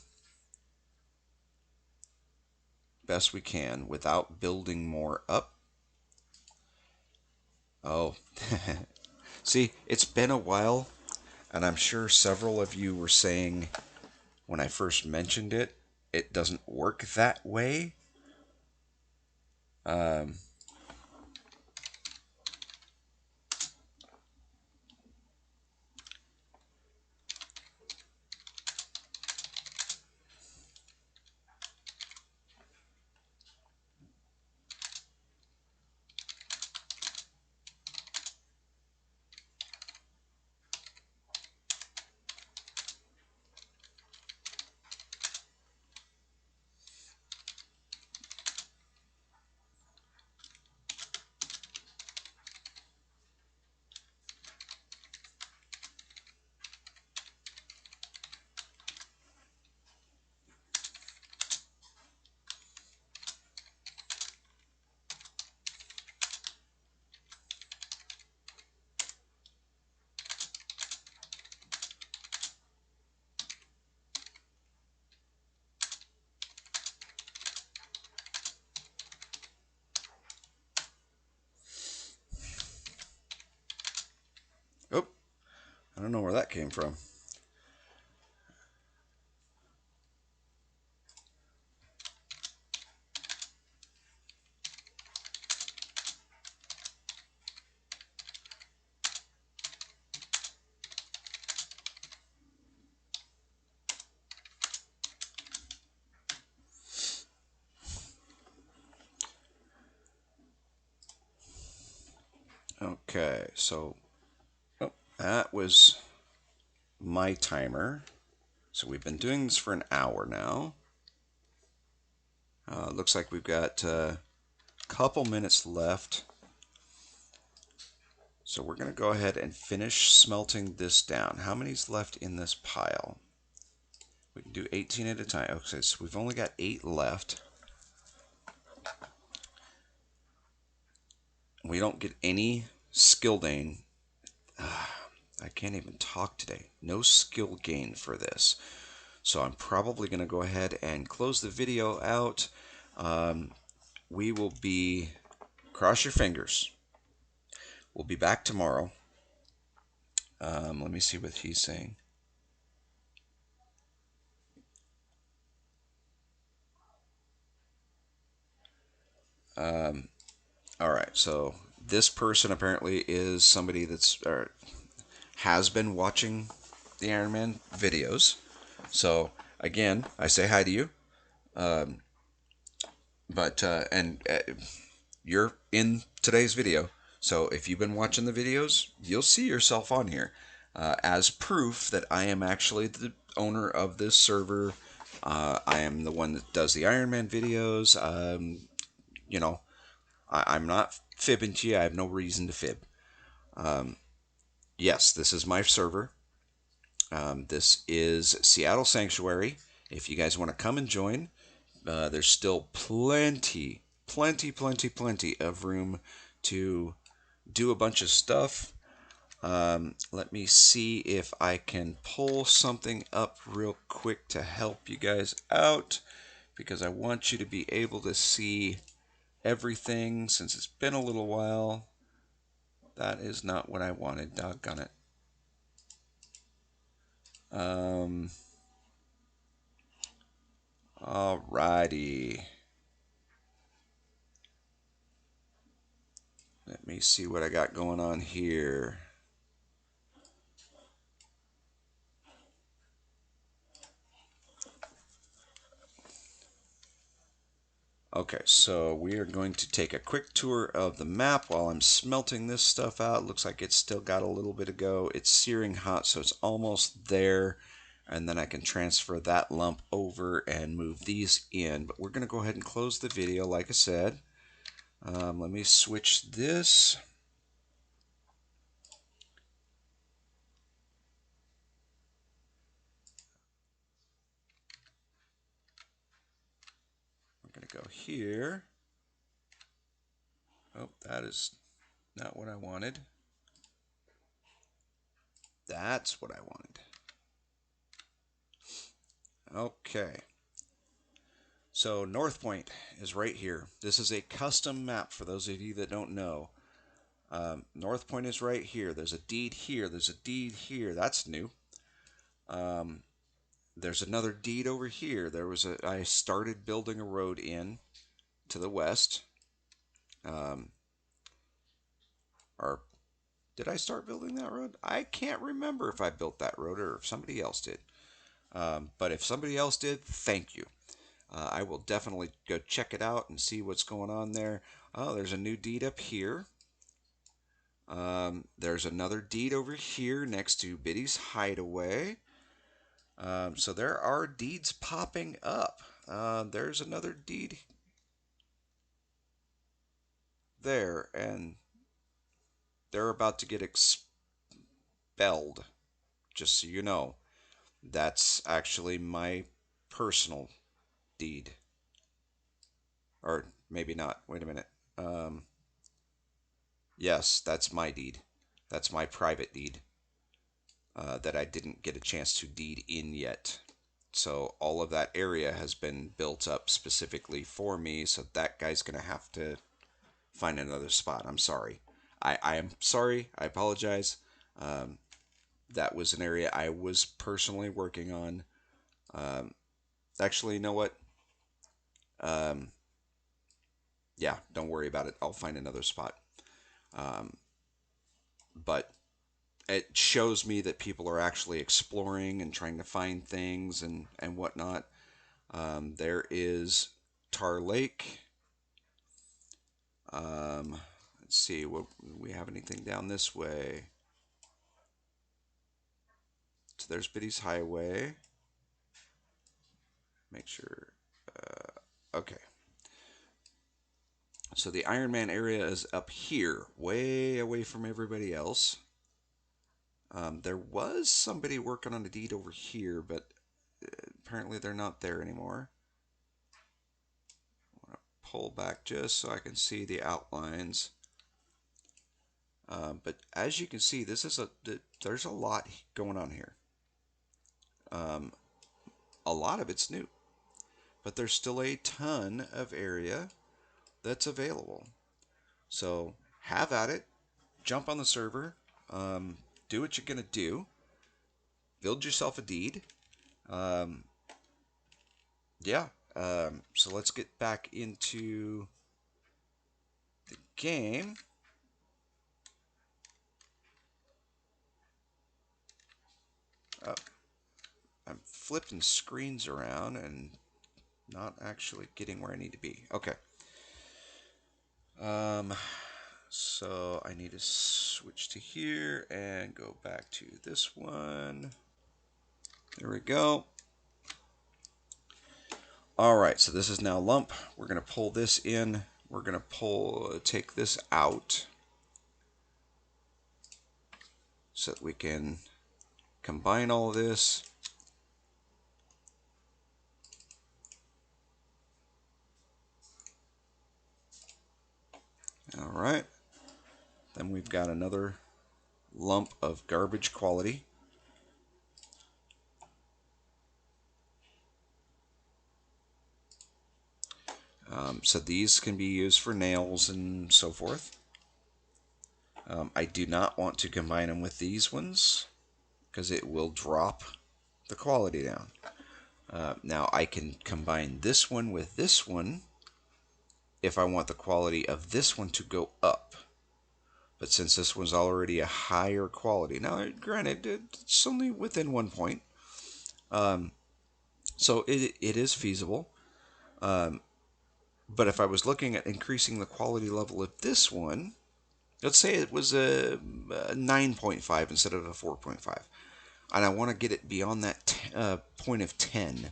best we can without building more up. Oh, see, it's been a while, and I'm sure several of you were saying when I first mentioned it, it doesn't work that way. Um, oh, I don't know where that came from. Okay, so oh, that was my timer. So we've been doing this for an hour now. Looks like we've got a couple minutes left. So we're going to go ahead and finish smelting this down. How many's left in this pile? We can do 18 at a time. Okay, so we've only got 8 left. We don't get any skill gain. I can't even talk today. No skill gain for this. So I'm probably going to go ahead and close the video out. We will be, cross your fingers. We'll be back tomorrow. Let me see what he's saying. All right, so this person apparently is somebody that's has been watching the Ironman videos. So again, I say hi to you. Um, but and you're in today's video. So if you've been watching the videos, you'll see yourself on here as proof that I am actually the owner of this server. I am the one that does the Ironman videos. You know, I'm not fibbing to you. I have no reason to fib. Um, yes, this is my server. This is Seattle Sanctuary. If you guys want to come and join, there's still plenty, plenty of room to do a bunch of stuff. Let me see if I can pull something up real quick to help you guys out, because I want you to be able to see everything since it's been a little while. That is not what I wanted, doggone it. Alrighty. Let me see what I got going on here. Okay, so we are going to take a quick tour of the map while I'm smelting this stuff out. Looks like it's still got a little bit to go. It's searing hot, so it's almost there. And then I can transfer that lump over and move these in. But we're going to go ahead and close the video, like I said. Let me switch this. We're going to go here. Oh, that is not what I wanted. That's what I wanted. Okay. So North Point is right here. This is a custom map for those of you that don't know. North Point is right here. There's a deed here. There's a deed here. That's new. There's another deed over here. I started building a road in to the west. Or did I start building that road? I can't remember if I built that road or if somebody else did. But if somebody else did, thank you. I will definitely go check it out and see what's going on there. Oh, there's a new deed up here. There's another deed over here next to Biddy's Hideaway. So there are deeds popping up. There's another deed there, and they're about to get expelled, just so you know. That's actually my personal deed. Or maybe not. Wait a minute. Um, yes, that's my deed. That's my private deed that I didn't get a chance to deed in yet. So all of that area has been built up specifically for me. So that guy's going to have to find another spot. I'm sorry. I am sorry. I apologize. Um, that was an area I was personally working on. Um, actually, you know what? Um, yeah, don't worry about it. I'll find another spot. Um, but it shows me that people are actually exploring and trying to find things and whatnot. There is Tar Lake. Let's see, what we have anything down this way. So there's Biddy's Highway. Make sure. Okay. So the Ironman area is up here, way away from everybody else. There was somebody working on a deed over here, but apparently they're not there anymore. I want to pull back just so I can see the outlines. But as you can see, there's a lot going on here. A lot of it's new, but there's still a ton of area that's available. So have at it. Jump on the server. Do what you're gonna do. Build yourself a deed. Um, yeah. So let's get back into the game. Oh, I'm flipping screens around and not actually getting where I need to be. Okay. So I need to switch to here and go back to this one. There we go. All right, so this is now lump. We're going to pull this in. We're going to take this out so that we can combine all of this. right. Then we've got another lump of garbage quality. So these can be used for nails and so forth. I do not want to combine them with these ones because it will drop the quality down. Now I can combine this one with this one if I want the quality of this one to go up. But since this one's already a higher quality, now granted it's only within 1 point, um, so it is feasible. Um, but if I was looking at increasing the quality level of this one, let's say it was a 9.5 instead of a 4.5, and I want to get it beyond that point of 10,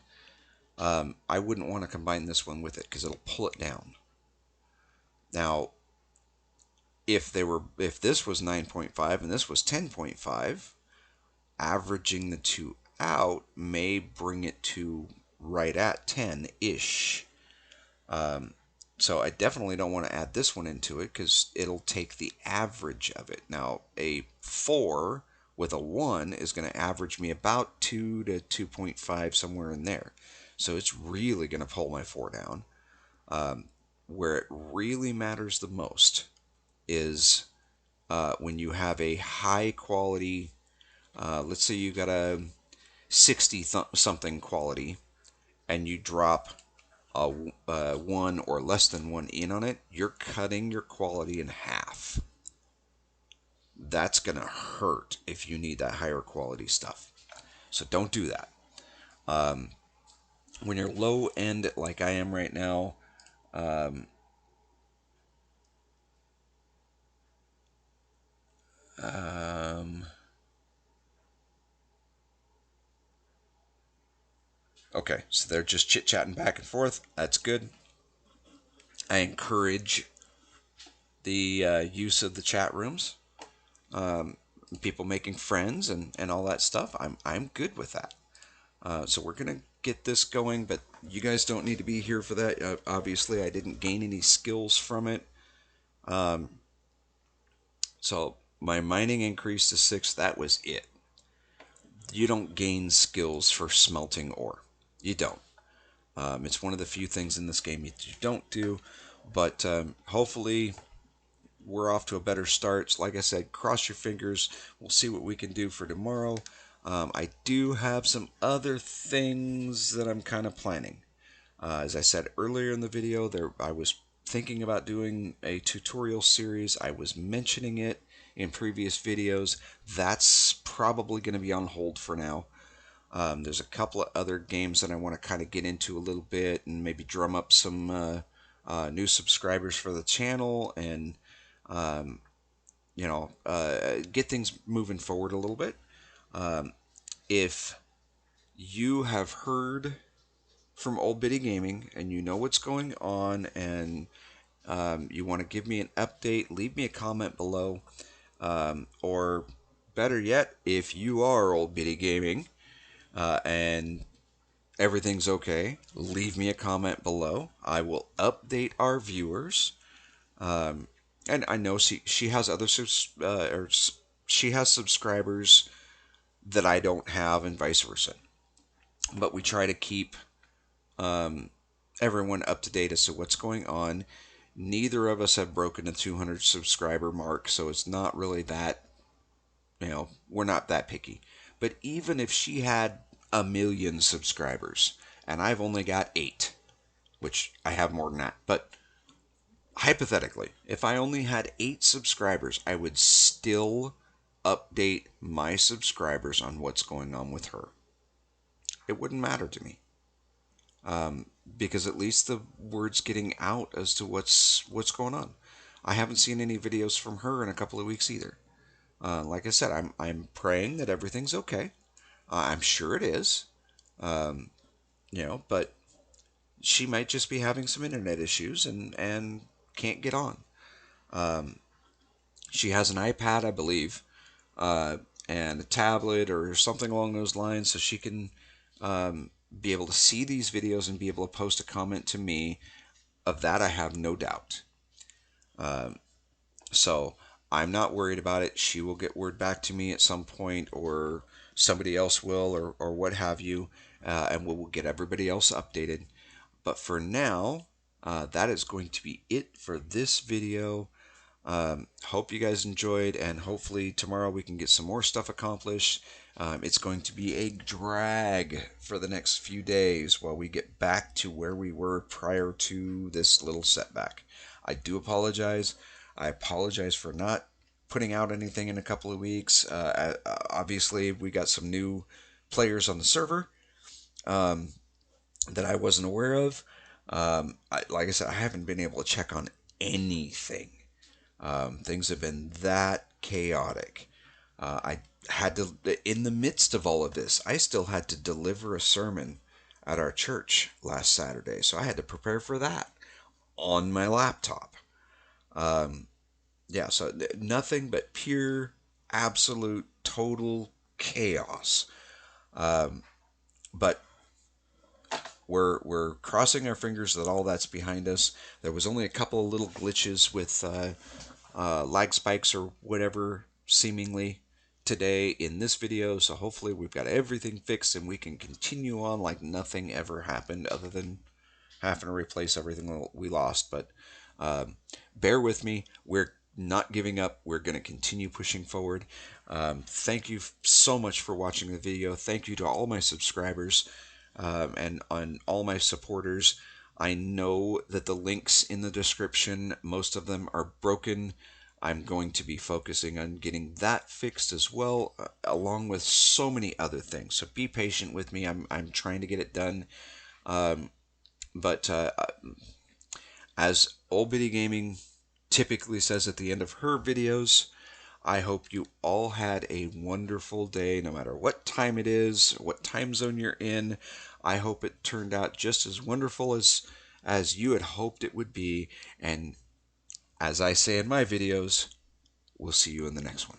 I wouldn't want to combine this one with it because it'll pull it down. Now, if this was 9.5 and this was 10.5, averaging the two out may bring it to right at 10-ish. So I definitely don't want to add this one into it because it'll take the average of it. Now, a 4 with a 1 is going to average me about 2 to 2.5, somewhere in there. So it's really going to pull my 4 down. Where it really matters the most is when you have a high quality, let's say you got a 60 something quality, and you drop a 1 or less than 1 in on it, you're cutting your quality in half. That's going to hurt if you need that higher quality stuff. So don't do that. When you're low end like I am right now, um, um, okay, so they're just chit chatting back and forth. That's good. I encourage the use of the chat rooms, people making friends and all that stuff. I'm good with that. So we're gonna get this going, but you guys don't need to be here for that. Obviously, I didn't gain any skills from it. Um, so my mining increased to 6. That was it. You don't gain skills for smelting ore. You don't. It's one of the few things in this game you don't do. But hopefully we're off to a better start. So like I said, cross your fingers. We'll see what we can do for tomorrow. I do have some other things that I'm kind of planning. As I said earlier in the video, I was thinking about doing a tutorial series. I was mentioning it in previous videos. That's probably going to be on hold for now. There's a couple of other games that I want to kind of get into a little bit and maybe drum up some new subscribers for the channel and um, get things moving forward a little bit. If you have heard from Old Bitty Gaming and you know what's going on and you want to give me an update, leave me a comment below. Or better yet, if you are Old Bitty Gaming and everything's okay, leave me a comment below. I will update our viewers. And I know she has other she has subscribers that I don't have, and vice versa. But we try to keep um, everyone up to date as to what's going on. Neither of us have broken the 200 subscriber mark, so it's not really that, we're not that picky. But even if she had 1 million subscribers and I've only got 8, which I have more than that, but hypothetically, if I only had 8 subscribers, I would still update my subscribers on what's going on with her. It wouldn't matter to me. Because at least the word's getting out as to what's going on. I haven't seen any videos from her in a couple of weeks either. Like I said, I'm praying that everything's okay. I'm sure it is. Um, but she might just be having some internet issues and can't get on. She has an iPad, I believe, uh, and a tablet or something along those lines, so she can be able to see these videos and be able to post a comment to me. Of that, I have no doubt. So I'm not worried about it. She will get word back to me at some point, or somebody else will, or what have you, and we'll get everybody else updated. But for now, that is going to be it for this video. Hope you guys enjoyed, and hopefully tomorrow we can get some more stuff accomplished. It's going to be a drag for the next few days while we get back to where we were prior to this little setback. I do apologize. I apologize for not putting out anything in a couple of weeks. Obviously, we got some new players on the server um, that I wasn't aware of. Like I said, I haven't been able to check on anything. Things have been that chaotic. I had to, in the midst of all of this, I still had to deliver a sermon at our church last Saturday. So I had to prepare for that on my laptop. Um, yeah, so nothing but pure, absolute, total chaos. Um, but we're crossing our fingers that all that's behind us. There was only a couple of little glitches with lag spikes or whatever, seemingly today in this video. So hopefully we've got everything fixed and we can continue on like nothing ever happened, other than having to replace everything we lost. But um, bear with me. We're not giving up. We're going to continue pushing forward. Thank you so much for watching the video. Thank you to all my subscribers and on all my supporters. I know that the links in the description, most of them are broken. I'm going to be focusing on getting that fixed as well, along with so many other things. So be patient with me. I'm trying to get it done. Um, but as Old Biddy Gaming typically says at the end of her videos, I hope you all had a wonderful day, no matter what time it is, what time zone you're in. I hope it turned out just as wonderful as you had hoped it would be. And as I say in my videos, we'll see you in the next one.